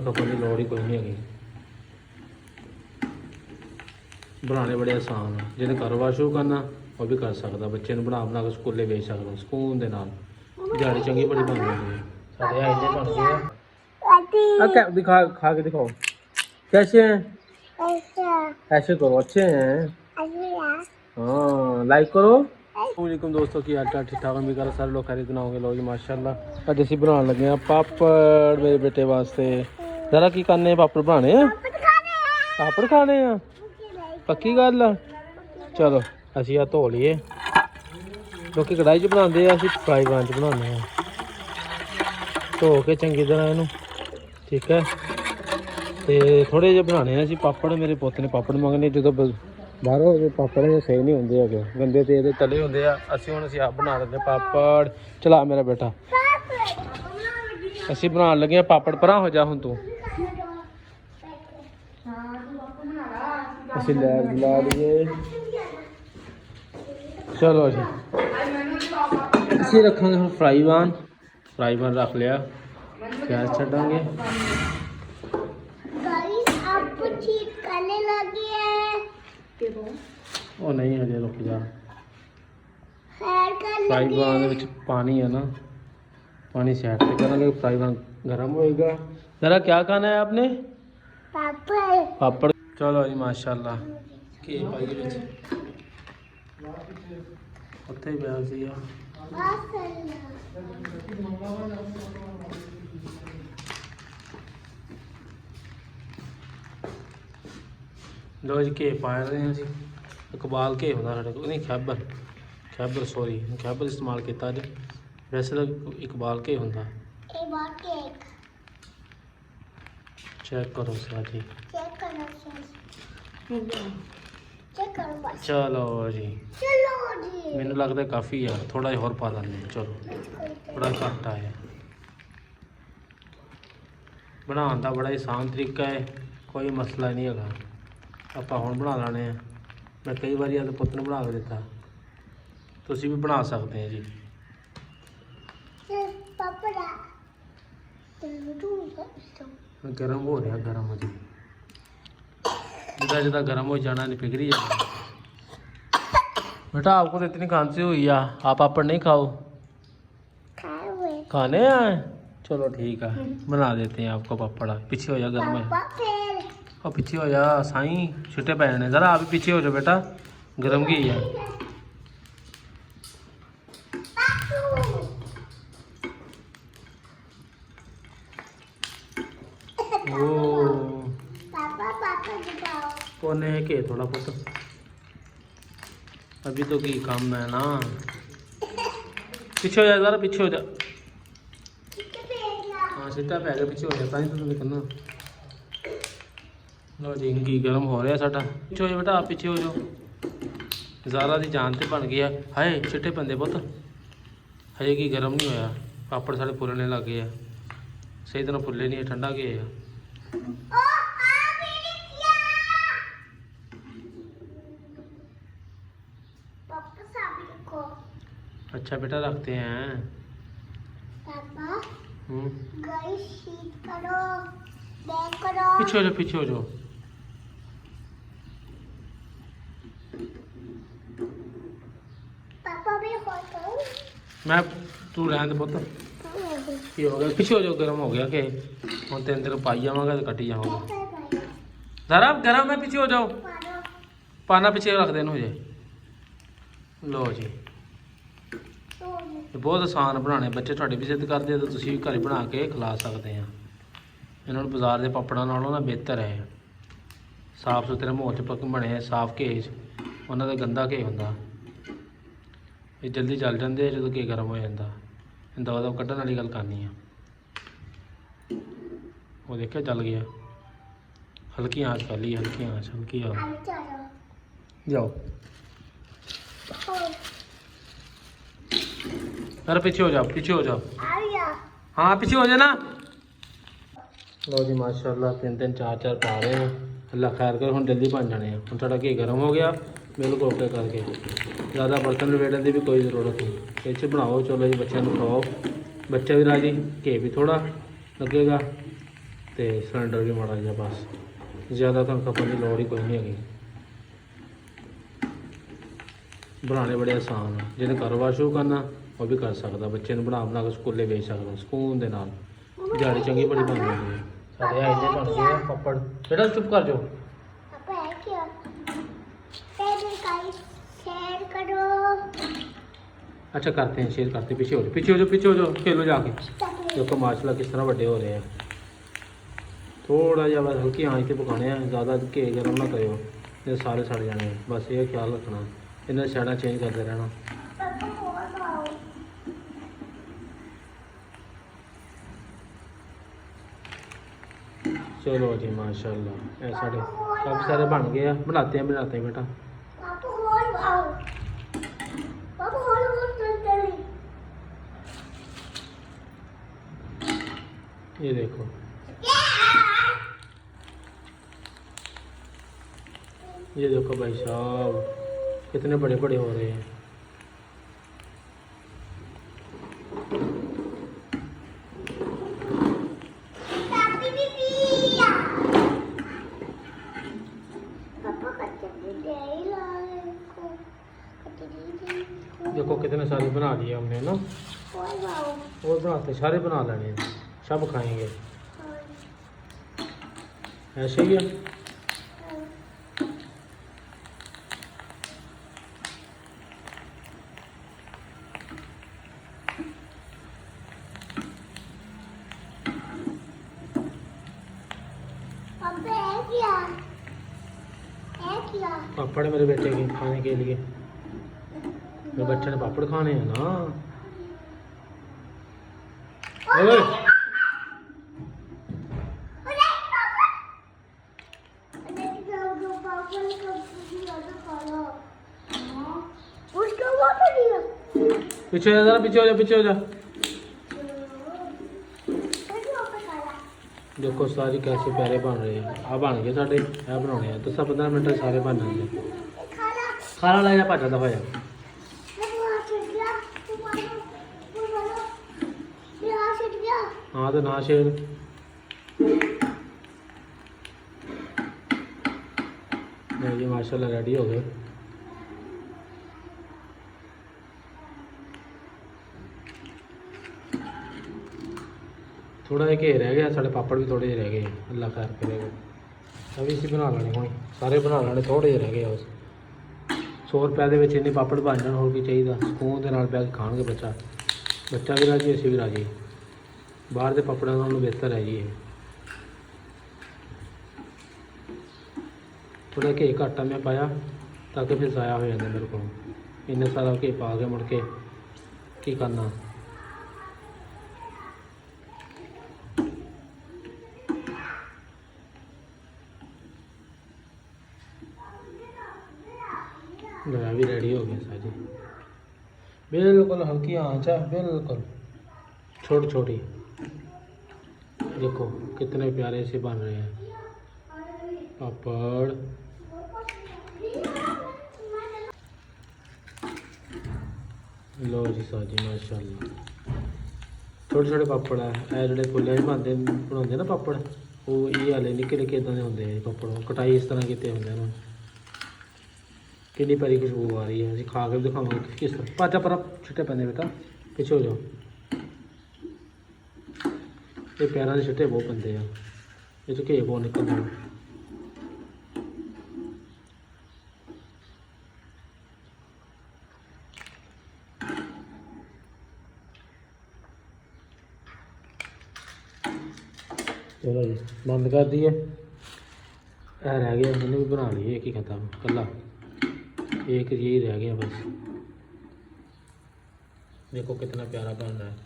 कपड़े की लोड़ ही कोई नहीं हैगी। बनाने बड़े आसान है, जिन्हें कारोबार शुरू करना वो भी कर सकता, बच्चे बना बना के स्कूले भेज सकता सुकून के नाल। दिहाड़ी चंगी बड़ी बन जाती है। सारे आइले बन गए दिखा खा के दिखाओ कैसे हैं। ऐसे करो अच्छे हैं। हाँ लाइक करो। वालेकुम दोस्तों की हाल चाल ठीक ठाक उम्मीद कर सारे लोग खैरियत ना होंगे। लो जी माशाल्लाह अज असीं बनाने लगे हैं पापड़ मेरे बेटे वास्ते। जरा की करने पापड़ बनाने हैं, पापड़ खाने हैं पक्की गल आ। चलो असीं आ धो लीए, लोग कढ़ाई च बनाते हैं, असीं फ्राई पैन च बनाने हैं। धो के चंगी तरह इनू ठीक है। तो थोड़े जे बनाने हैं असीं पापड़। मेरे पुत्त ने पापड़ मंगने, जो बाहरों पापड़ सही नहीं होंगे है, गंदे तेल तले होंगे। असीं हुण आप बना लगे पापड़। चला मेरा बेटा असीं बनाने लगे हैं पापड़। परा हो जा हुण तू। असीं लैब ला लिए। चलो जी असीं रखांगे हुण फ्राई पैन रख लिया, गैस छड्डांगे। ओ नहीं हजे रुक जा। फ्राई पैन में पानी है ना, पानी साइड से करेंगे। फ्राई पैन गर्म होएगा। जरा क्या खाना है आपने? पापड़। चलो जी माशाल्लाह घी पाइए विच उत्थे ही पिया सी। लो जी घी पा रहे हैं जी। इकबाल घी होंदा साढ़े कोल, नहीं खैबर सॉरी खैबर इस्तेमाल किया अज। वैसे तो इकबाल घी होंदा। चेक करो सर जी। चलो जी मैनू लगता काफ़ी है, थोड़ा जिहा होर पा देंगे। चलो थोड़ा घट आया। बनाने का बड़ा आसान तरीका है, कोई मसला नहीं है। आप हुण बना लेने हैं। मैं कई बार अपने पुत्त ने बना के दिता, तुसीं भी बना सकते हैं जी। गर्म हो रहा गर्म हो जी, जिदा जिदा गर्म हो जाना नहीं पिघली जाना। बेटा आपको तो इतनी खांसी हुई है, आप पापड़ नहीं खाओ? खाने हैं चलो ठीक है, बना देते हैं आपको पापड़। पीछे हो जा गर्म है और पीछे हो जा साईं, छुट्टे पै जाने। जरा आप पीछे हो जाओ बेटा, गर्म की है। कोने है के थोड़ा पुत, अभी तो की काम है ना। पीछे हो जा जरा, पीछे हो जा। हाँ सीधा पै गया, पीछे हो जा तां तो निकलना। लो जी घी गर्म हो रहा साडा। पीछे हो जा बेटा, आप पीछे हो जाओ। ज़ारा की जान तो बन गया। हाय चिट्टे पैंदे पुत, हजे की गर्म नहीं होया। पापड़ साढ़े फुलने लग गए, सही तरह फुले नहीं, ठंडा गए है। अच्छा बेटा रखते हैं। पीछे हो जाओ, पीछे हो जाओ। मैं तू रहने दे पुत। की हो गया? पीछे हो जाओ, गर्म हो गया कि हम तेन तेरे पाई जावगा तो कटी जाऊँगा। जरा गर्म है, पीछे हो जाओ। पाना पीछे रख देना हो जाए। लो जी बहुत आसान बनाने, बच्चे थोड़े भी जिद करते तो तुम भी घर बना के खिला सकते हैं। इन्होंने बाजार के पापड़ों नालों ना बेहतर है। साफ सुथरे माहौल च बने साफ घी उन्होंने गंदा घी होंदा, ये जल्दी जल जाते हैं जो घी गर्म हो जाता। दवा दवा कढ़न वाली गल करनी है। वो देखिए जल गया, हल्की आँच कर ली, हल्की आँच, हल्की आँच। जाओ अरे पीछे हो जाओ, पीछे हो जाओ। हाँ पीछे हो जाना। लो जी माशाल्लाह तीन तीन चार चार पा रहे हैं। अल्लाह खैर कर, हम जल्दी बन जाने हैं। हम थोड़ा घी गर्म हो गया बिल्कुल ओके करके, ज़्यादा बर्तन लपेटने की भी कोई ज़रूरत नहीं। इस बनाओ चलो जी, बच्चों को खवाओ, बच्चा भी राजी, घी भी थोड़ा लगेगा। ਤੇ ਸਿਲੰਡਰ ਵੀ ਮਾੜਾ ਜਿਹਾ ਬਸ, ਜ਼ਿਆਦਾ ਤੁਹਾਨੂੰ ਖਪਣ ਦੀ ਲੋੜ ਹੀ ਕੋਈ ਨਹੀਂ ਹੈਗੀ। ਬਣਾਉਣੇ ਬੜੇ ਆਸਾਨ ਆ, ਜਿਹਨੇ ਕਾਰੋਬਾਰ ਸ਼ੁਰੂ ਕਰਨਾ ਉਹ ਵੀ ਕਰ ਸਕਦਾ। ਬੱਚੇ ਨੂੰ ਬਣਾ ਕੇ ਸਕੂਲੇ ਵੇਚ ਸਕਦਾ ਸਕੂਨ ਦੇ ਨਾਲ। ਦਿਹਾੜੀ ਚੰਗੀ ਬੜੀ ਬਣ ਜਾਂਦੀ ਹੈ। ਸਾਡੇ ਇੰਨੇ ਬਣਦੇ ਆ ਪਾਪੜ। ਬੇਟਾ ਚੁੱਪ ਕਰ ਜਾਓ। अच्छा करते हैं, शेयर करते हैं। पीछे हो जाओ, पीछे हो जाओ, पीछे हो जाओ, खेलो जाके। देखो माशाल्लाह किस तरह बड़े हो रहे हैं। थोड़ा जिहा बस हल्की आंच पे पकाने हैं, ज़्यादा घे गर्म ना करो, ये सारे सड़ जाने हैं। बस ये ख्याल रखना, इन्हें साइडां चेंज करते रहना। चलो जी माशाल्लाह, ये सारे काफ़ी सारे बन गए हैं। बनाते हैं बेटा। ये देखो, ये देखो भाई साहब कितने बड़े बड़े हो रहे हैं। देखो कितने सारे बना लिए हमने ना, और बनाते सारे बना लेने, सब खाएंगे। ऐसे ही है। पापड़ मेरे बेटे के खाने के लिए, मेरे बच्चे ने पापड़ खाने हैं ना। पीछे हो जा, पीछे हो जा। देखो सारी कैसे प्यारे बन रहे हैं। आ बन गए साढ़े, ए बनाने हैं 10-15 मिनट सारे बन जाएंगे। खाना ला जा, भज दफा जा। हाँ तो ना शेर। ये माशाल्लाह रेडी हो गए। थोड़ा एक रह गया, साढ़े पापड़ भी थोड़े रह गए, अल्लाह खैर करेगा। अभी इसी बना लेने हुण, सारे बना लेने, थोड़े रह गए बस। 100 रुपए के इन्ने पापड़ बन जाने, होर की चाहिए। सुकून के नाल बैठ के खाएंगे बच्चा भी राजी, असीं भी राजी। बाहर के पापड़ों नालों बेहतर है जी ये। थोड़ा घे घट्ट मैं पाया ताकि फिर ज़ाया हो जाता मेरे को। इन्ने सारा घे पा के मुड़ के की करना। गला भी रेडी हो गया सारी, बिल्कुल हल्की आंच है, बिल्कुल छोटी। देखो कितने प्यारे से बन रहे हैं पापड़। लो जी साजी माशाल्लाह, छोटे पापड़ है। ए जो फुले बनाते ना पापड़, वो ये हाले निक्के इदा के होंगे पापड़। कटाई इस तरह किए होंगे ना। कितनी प्यारी खुशबू आ रही है। अभी खा के दिखावांगे किस तरह। पाचा पर छिट्टे पैंदे बेटा, पीछे हो जाओ। ये पैरों के छिट्टे बहुत पैंदे आ, ये तो घे बहुत निकलता है। चलो जी बंद कर दिए। रह गया, मैंने भी बना लिए एक ही खत्म, कला एक ये रह गया बस। देखो कितना प्यारा बन रहा है।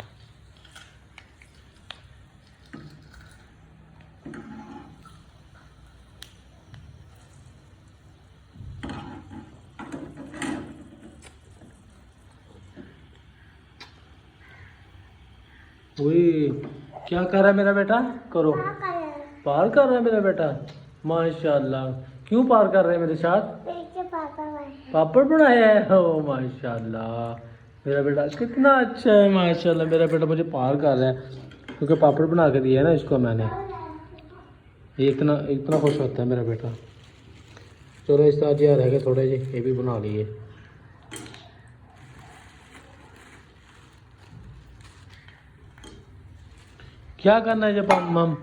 वही क्या कर रहा है मेरा बेटा? करो, पार कर रहा है मेरा बेटा माशाल्लाह। क्यों पार कर रहे हैं मेरे साथ? पापड़ बनाया है। ओ माशाल्लाह, मेरा बेटा कितना अच्छा है माशाल्लाह। मेरा बेटा मुझे पार कर रहा है क्योंकि पापड़ बना के दिया है ना इसको मैंने। ये इतना इतना खुश होता है मेरा बेटा। चलो इस तरह यार है थोड़े जे ये भी बना लिए। क्या करना है जब मम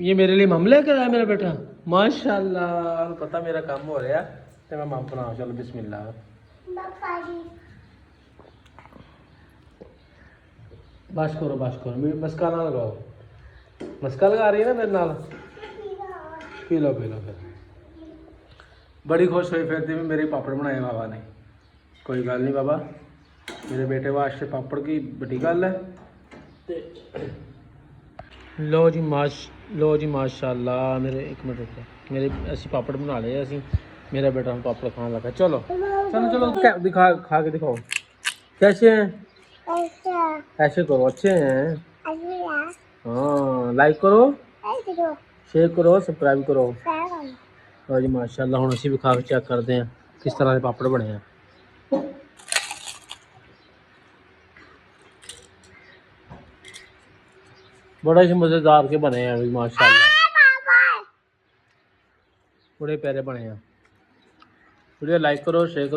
ये मेरे लिए मम लेकर आया मेरा बेटा। माशाल्लाह पता मेरा काम हो रहा है तो मैं मम बनाऊँ। चलो बिस्मिल्लाह। बस करो मस्का ना लगाओ। मस्का लगा रही है ना मेरे नाल। पी लो फिर। बड़ी खुश हुई फिर भी मेरे पापड़ बनाए बाबा ने। कोई गल नहीं बाबा मेरे बेटे वास्ते पापड़ की बड़ी गल है। लो जी माशाल्लाह मेरे एक मिनट रुको मेरे ऐसे पापड़ बना लिए ऐसी। मेरा बेटा हम पापड़ खाने लगा। चलो दिखा खा के दिखाओ कैसे हैं। ऐसे करो अच्छे हैं। हाँ लाइक करो शेयर करो सब्सक्राइब करो। लो जी माशाल्लाह हम असी भी खा के चेक करते हैं किस तरह के पापड़ बने हैं। बड़ा ही मज़ेदार के बने हैं अभी माशाल्लाह। बड़े प्यारे बने हैं। वीडियो लाइक करो शेयर करो।